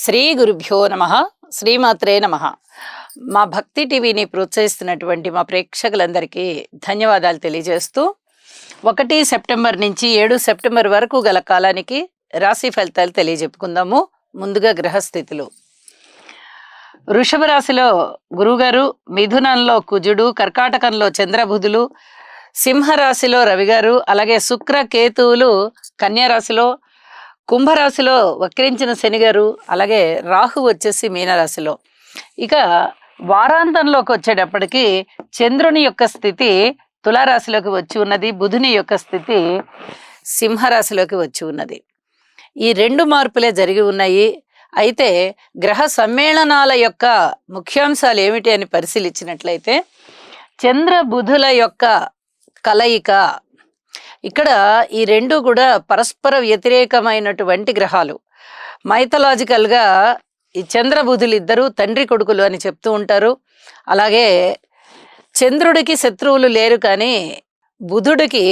శ్రీ గురుభ్యో నమః. శ్రీమాత్రే నమః. మా భక్తి టీవీని ప్రోత్సహిస్తున్నటువంటి మా ప్రేక్షకులందరికీ ధన్యవాదాలు తెలియజేస్తూ 1 సెప్టెంబర్ నుంచి 7 సెప్టెంబర్ వరకు గల కాలానికి రాశి ఫలితాలు తెలియజెప్పుకుందాము. ముందుగా గ్రహస్థితులు. వృషభ రాశిలో గురుగారు, మిథునంలో కుజుడు, కర్కాటకంలో చంద్రబుధులు, సింహరాశిలో రవిగారు, అలాగే శుక్ర కేతువులు కన్యా రాశిలో, కుంభరాశిలో వక్రించిన శనిగారు, అలాగే రాహు వచ్చేసి మీనరాశిలో. ఇక వారాంతంలోకి వచ్చేటప్పటికి చంద్రుని యొక్క స్థితి తులారాశిలోకి వచ్చి ఉన్నది, బుధుని యొక్క స్థితి సింహరాశిలోకి వచ్చి ఉన్నది. ఈ 2 మార్పులే జరిగి ఉన్నాయి. అయితే గ్రహ సమ్మేళనాల యొక్క ముఖ్యాంశాలు ఏమిటి అని పరిశీలించినట్లయితే చంద్ర బుధుల యొక్క కలయిక. ఇక్కడ ఈ 2 కూడా పరస్పర వ్యతిరేకమైనటువంటి గ్రహాలు. మైథలాజికల్గా ఈ చంద్రబుధులు ఇద్దరు తండ్రి కొడుకులు అని చెప్తూ ఉంటారు. అలాగే చంద్రుడికి శత్రువులు లేరు, కానీ బుధుడికి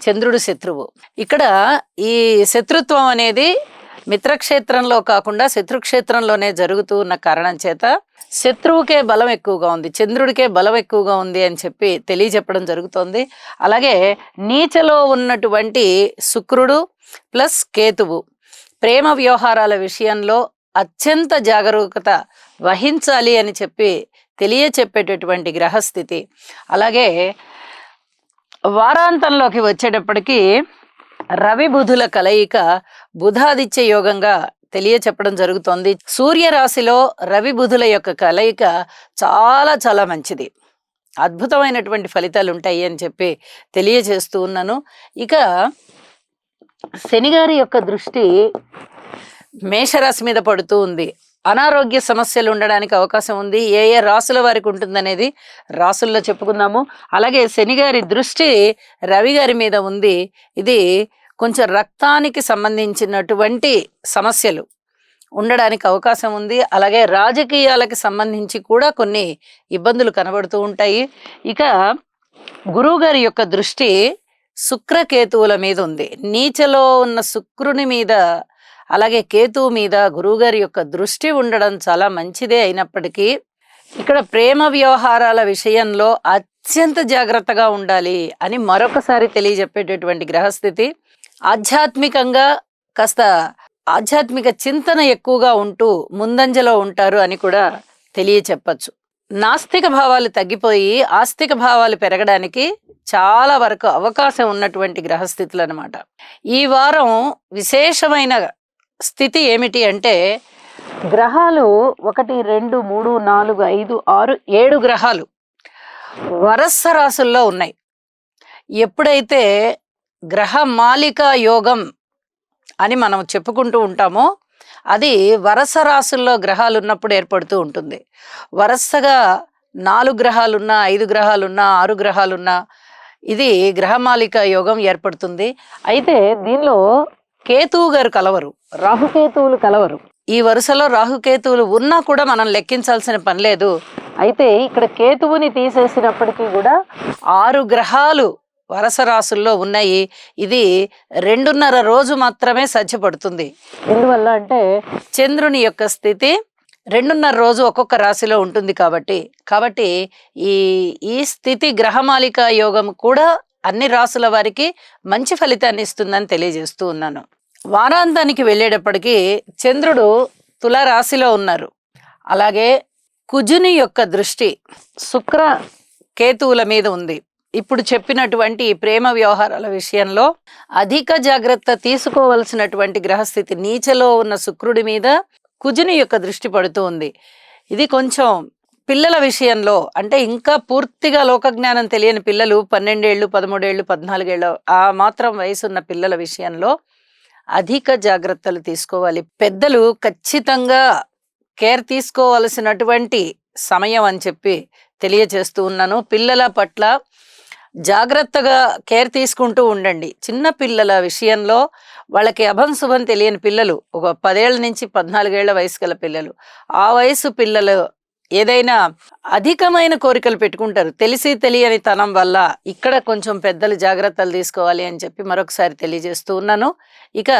చంద్రుడు శత్రువు. ఇక్కడ ఈ శత్రుత్వం అనేది మిత్రక్షేత్రంలో కాకుండా శత్రుక్షేత్రంలోనే జరుగుతూ ఉన్న కారణం చేత శత్రువుకే బలం ఎక్కువగా ఉంది, చంద్రుడికే బలం ఎక్కువగా ఉంది అని చెప్పి తెలియజెప్పడం జరుగుతోంది. అలాగే నీచలో ఉన్నటువంటి శుక్రుడు ప్లస్ కేతువు ప్రేమ వ్యవహారాల విషయంలో అత్యంత జాగరూకత వహించాలి అని చెప్పి తెలియచెప్పేటటువంటి గ్రహస్థితి. అలాగే వారాంతంలోకి వచ్చేటప్పటికి రవి బుధుల కలయిక బుధాదిత్య యోగంగా తెలియచెప్పడం జరుగుతోంది. సూర్యరాశిలో రవి బుధుల యొక్క కలయిక చాలా చాలా మంచిది, అద్భుతమైనటువంటి ఫలితాలు ఉంటాయి అని చెప్పి తెలియజేస్తూ ఉన్నాను. ఇక శనిగారి యొక్క దృష్టి మేషరాశి మీద పడుతూ ఉంది. అనారోగ్య సమస్యలు ఉండడానికి అవకాశం ఉంది. ఏ ఏ రాసుల వారికి ఉంటుందనేది రాసుల్లో చెప్పుకుందాము. అలాగే శనిగారి దృష్టి రవి గారి మీద ఉంది. ఇది కొంచెం రక్తానికి సంబంధించినటువంటి సమస్యలు ఉండడానికి అవకాశం ఉంది. అలాగే రాజకీయాలకు సంబంధించి కూడా కొన్ని ఇబ్బందులు కనబడుతూ ఉంటాయి. ఇక గురువు గారి యొక్క దృష్టి శుక్రకేతువుల మీద ఉంది. నీచలో ఉన్న శుక్రుని మీద అలాగే కేతువు మీద గురువుగారి యొక్క దృష్టి ఉండడం చాలా మంచిదే. అయినప్పటికీ ఇక్కడ ప్రేమ వ్యవహారాల విషయంలో అత్యంత జాగ్రత్తగా ఉండాలి అని మరొకసారి తెలియజెప్పేటటువంటి గ్రహస్థితి. ఆధ్యాత్మికంగా కాస్త ఆధ్యాత్మిక చింతన ఎక్కువగా ఉంటూ ముందంజలో ఉంటారు అని కూడా తెలియచెప్పచ్చు. నాస్తిక భావాలు తగ్గిపోయి ఆస్తిక భావాలు పెరగడానికి చాలా వరకు అవకాశం ఉన్నటువంటి గ్రహస్థితులు అన్నమాట. ఈ వారం విశేషమైన స్థితి ఏమిటి అంటే గ్రహాలు 1 2 3 4 5 6 7 గ్రహాలు వరస రాసుల్లో ఉన్నాయి. ఎప్పుడైతే గ్రహ మాలికా యోగం అని మనం చెప్పుకుంటూ ఉంటామో అది వరస రాసుల్లో గ్రహాలు ఉన్నప్పుడు ఏర్పడుతూ ఉంటుంది. వరసగా 4 గ్రహాలున్నా 5 గ్రహాలున్నా 6 గ్రహాలున్నా ఇది గ్రహమాలికా యోగం ఏర్పడుతుంది. అయితే దీనిలో కేతువు గారు కలవరు, రాహుకేతువులు కలవరు. ఈ వరుసలో రాహుకేతువులు ఉన్నా కూడా మనం లెక్కించాల్సిన పని లేదు. అయితే ఇక్కడ కేతువుని తీసేసినప్పటికీ కూడా 6 గ్రహాలు వరస రాసుల్లో ఉన్నాయి. ఇది 2.5 రోజు మాత్రమే సజ్జపడుతుంది. ఎందువల్ల అంటే చంద్రుని యొక్క స్థితి 2.5 రోజు ఒక్కొక్క రాశిలో ఉంటుంది కాబట్టి ఈ స్థితి గ్రహమాలికా యోగం కూడా అన్ని రాసుల వారికి మంచి ఫలితాన్ని ఇస్తుందని తెలియజేస్తూ ఉన్నాను. వారాంతానికి వెళ్ళేటప్పటికీ చంద్రుడు తులారాశిలో ఉన్నారు. అలాగే కుజుని యొక్క దృష్టి శుక్ర కేతువుల మీద ఉంది. ఇప్పుడు చెప్పినటువంటి ప్రేమ వ్యవహారాల విషయంలో అధిక జాగ్రత్త తీసుకోవలసినటువంటి గ్రహస్థితి. నీచలో ఉన్న శుక్రుడి మీద కుజుని యొక్క దృష్టి పడుతూ ఉంది. ఇది కొంచెం పిల్లల విషయంలో అంటే ఇంకా పూర్తిగా లోకజ్ఞానం తెలియని పిల్లలు 12 ఏళ్ళు 13 ఏళ్ళు 14 ఏళ్ళు ఆ మాత్రం వయసున్న పిల్లల విషయంలో అధిక జాగ్రత్తలు తీసుకోవాలి. పెద్దలు ఖచ్చితంగా కేర్ తీసుకోవలసినటువంటి సమయం అని చెప్పి తెలియజేస్తూ ఉన్నాను. పిల్లల పట్ల జాగ్రత్తగా కేర్ తీసుకుంటూ ఉండండి. చిన్న పిల్లల విషయంలో వాళ్ళకి అభంశుభం తెలియని పిల్లలు, ఒక 10 ఏళ్ల నుంచి 14 ఏళ్ల వయసు గల పిల్లలు, ఆ వయసు పిల్లలు ఏదైనా అధికమైన కోరికలు పెట్టుకుంటారు తెలిసి తెలియని తనం వల్ల. ఇక్కడ కొంచెం పెద్దలు జాగ్రత్తలు తీసుకోవాలి అని చెప్పి మరొకసారి తెలియజేస్తూ ఉన్నాను. ఇక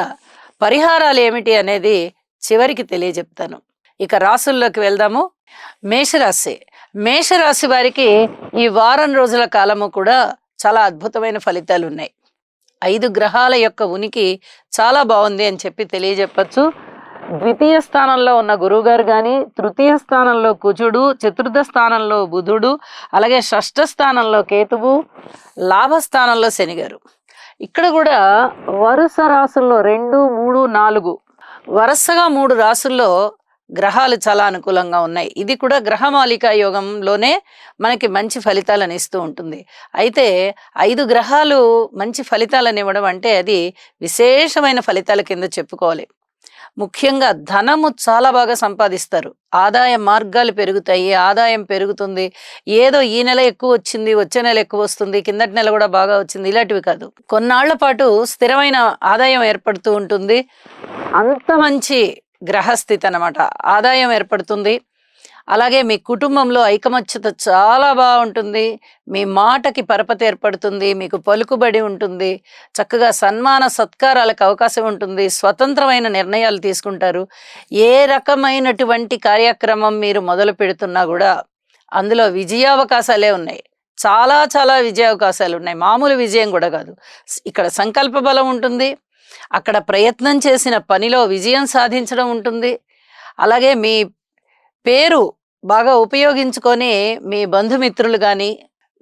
పరిహారాలు ఏమిటి అనేది చివరికి తెలియజెప్తాను. ఇక రాసుల్లోకి వెళ్దాము. మేషరాశి. మేషరాశి వారికి ఈ వారం రోజుల కాలము కూడా చాలా అద్భుతమైన ఫలితాలు ఉన్నాయి. 5 గ్రహాల యొక్క ఉనికి చాలా బాగుంది అని చెప్పి తెలియజెప్పచ్చు. ద్వితీయ స్థానంలో ఉన్న గురువుగారు కానీ, తృతీయ స్థానంలో కుజుడు, చతుర్థ స్థానంలో బుధుడు, అలాగే షష్ఠ స్థానంలో కేతువు, లాభస్థానంలో శనిగారు. ఇక్కడ కూడా వరుస రాసుల్లో 2, 3, 4 వరుసగా 3 రాసుల్లో గ్రహాలు చాలా అనుకూలంగా ఉన్నాయి. ఇది కూడా గ్రహమాలికా యోగంలోనే మనకి మంచి ఫలితాలను ఇస్తూ ఉంటుంది. అయితే 5 గ్రహాలు మంచి ఫలితాలను ఇవ్వడం అంటే అది విశేషమైన ఫలితాల కింద చెప్పుకోవాలి. ముఖ్యంగా ధనము చాలా బాగా సంపాదిస్తారు. ఆదాయ మార్గాలు పెరుగుతాయి, ఆదాయం పెరుగుతుంది. ఏదో ఈ నెల ఎక్కువ వచ్చింది, వచ్చే నెల ఎక్కువ వస్తుంది, కిందటి నెల కూడా బాగా వచ్చింది, ఇలాంటివి కాదు. కొన్నాళ్ల పాటు స్థిరమైన ఆదాయం ఏర్పడుతూ ఉంటుంది. అంత మంచి గ్రహస్థితి అన్నమాట. ఆదాయం ఏర్పడుతుంది. అలాగే మీ కుటుంబంలో ఐకమత్యత చాలా బాగుంటుంది. మీ మాటకి పరపతి ఏర్పడుతుంది. మీకు పలుకుబడి ఉంటుంది. చక్కగా సన్మాన సత్కారాలకు అవకాశం ఉంటుంది. స్వతంత్రమైన నిర్ణయాలు తీసుకుంటారు. ఏ రకమైనటువంటి కార్యక్రమం మీరు మొదలు పెడుతున్నా కూడా అందులో విజయావకాశాలే ఉన్నాయి. చాలా చాలా విజయావకాశాలు ఉన్నాయి. మామూలు విజయం కూడా కాదు. ఇక్కడ సంకల్ప బలం ఉంటుంది. అక్కడ ప్రయత్నం చేసిన పనిలో విజయం సాధించడం ఉంటుంది. అలాగే మీ పేరు బాగా ఉపయోగించుకొని మీ బంధుమిత్రులు కానీ,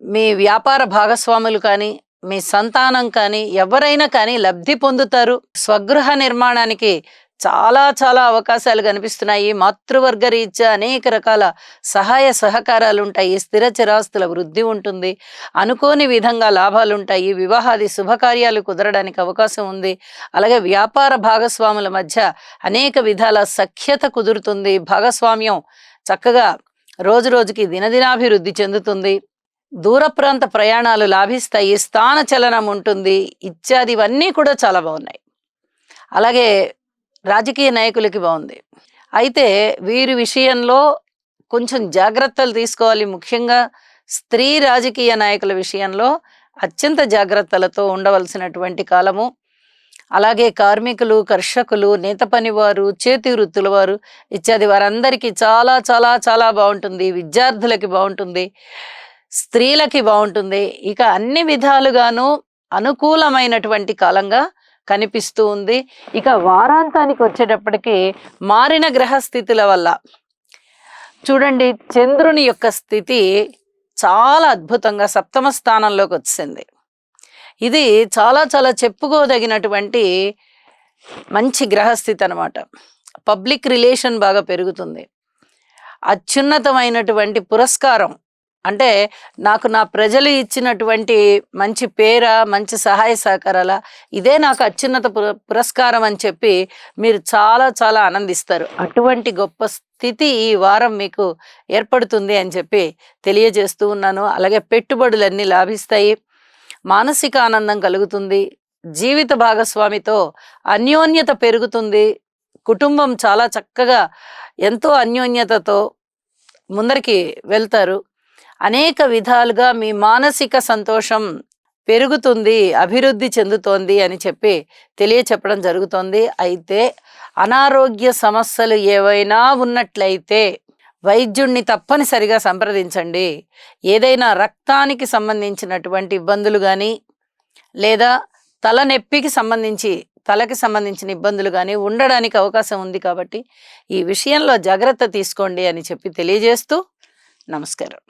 మీ వ్యాపార భాగస్వాములు కానీ, మీ సంతానం కానీ, ఎవరైనా కానీ లబ్ధి పొందుతారు. స్వగృహ నిర్మాణానికి చాలా చాలా అవకాశాలు కనిపిస్తున్నాయి. మాతృవర్గ రీత్యా అనేక రకాల సహాయ సహకారాలు ఉంటాయి. స్థిర చిరాస్తుల వృద్ధి ఉంటుంది. అనుకోని విధంగా లాభాలు ఉంటాయి. వివాహాది శుభకార్యాలు కుదరడానికి అవకాశం ఉంది. అలాగే వ్యాపార భాగస్వాముల మధ్య అనేక విధాల సఖ్యత కుదురుతుంది. భాగస్వామ్యం చక్కగా రోజు రోజుకి దినదినాభివృద్ధి చెందుతుంది. దూర ప్రాంత ప్రయాణాలు లాభిస్తాయి. స్థాన చలనం ఉంటుంది. ఇత్యాదివన్నీ కూడా చాలా బాగున్నాయి. అలాగే రాజకీయ నాయకులకి బాగుంది. అయితే వీరి విషయంలో కొంచెం జాగ్రత్తలు తీసుకోవాలి. ముఖ్యంగా స్త్రీ రాజకీయ నాయకుల విషయంలో అత్యంత జాగ్రత్తలతో ఉండవలసినటువంటి కాలము. అలాగే కార్మికులు, కర్షకులు, నేత పనివారు, చేతి వృత్తుల వారు ఇత్యాది వారందరికీ చాలా చాలా చాలా బాగుంటుంది. విద్యార్థులకి బాగుంటుంది. స్త్రీలకి బాగుంటుంది. ఇక అన్ని విధాలుగాను అనుకూలమైనటువంటి కాలంగా కనిపిస్తూ ఉంది. ఇక వారాంతానికి వచ్చేటప్పటికి మారిన గ్రహస్థితుల వల్ల చూడండి, చంద్రుని యొక్క స్థితి చాలా అద్భుతంగా 7వ స్థానంలోకి వచ్చింది. ఇది చాలా చాలా చెప్పుకోదగినటువంటి మంచి గ్రహస్థితి అన్నమాట. పబ్లిక్ రిలేషన్ బాగా పెరుగుతుంది. అత్యున్నతమైనటువంటి పురస్కారం అంటే నాకు నా ప్రజలు ఇచ్చినటువంటి మంచి పేర, మంచి సహాయ సహకారాల, ఇదే నాకు అత్యున్నత పురస్కారం అని చెప్పి మీరు చాలా చాలా ఆనందిస్తారు. అటువంటి గొప్ప స్థితి ఈ వారం మీకు ఏర్పడుతుంది అని చెప్పి తెలియజేస్తూ ఉన్నాను. అలాగే పెట్టుబడులన్నీ లాభిస్తాయి. మానసిక ఆనందం కలుగుతుంది. జీవిత భాగస్వామితో అన్యోన్యత పెరుగుతుంది. కుటుంబం చాలా చక్కగా ఎంతో అన్యోన్యతతో ముందరికి వెళ్తారు. అనేక విధాలుగా మీ మానసిక సంతోషం పెరుగుతుంది, అభివృద్ధి చెందుతోంది అని చెప్పి తెలియచెప్పడం జరుగుతోంది. అయితే అనారోగ్య సమస్యలు ఏవైనా ఉన్నట్లయితే వైద్యుణ్ణి తప్పనిసరిగా సంప్రదించండి. ఏదైనా రక్తానికి సంబంధించినటువంటి ఇబ్బందులు కానీ, లేదా తలనొప్పికి తలకి సంబంధించిన ఇబ్బందులు కానీ ఉండడానికి అవకాశం ఉంది. కాబట్టి ఈ విషయంలో జాగ్రత్త తీసుకోండి అని చెప్పి తెలియజేస్తూ నమస్కారం.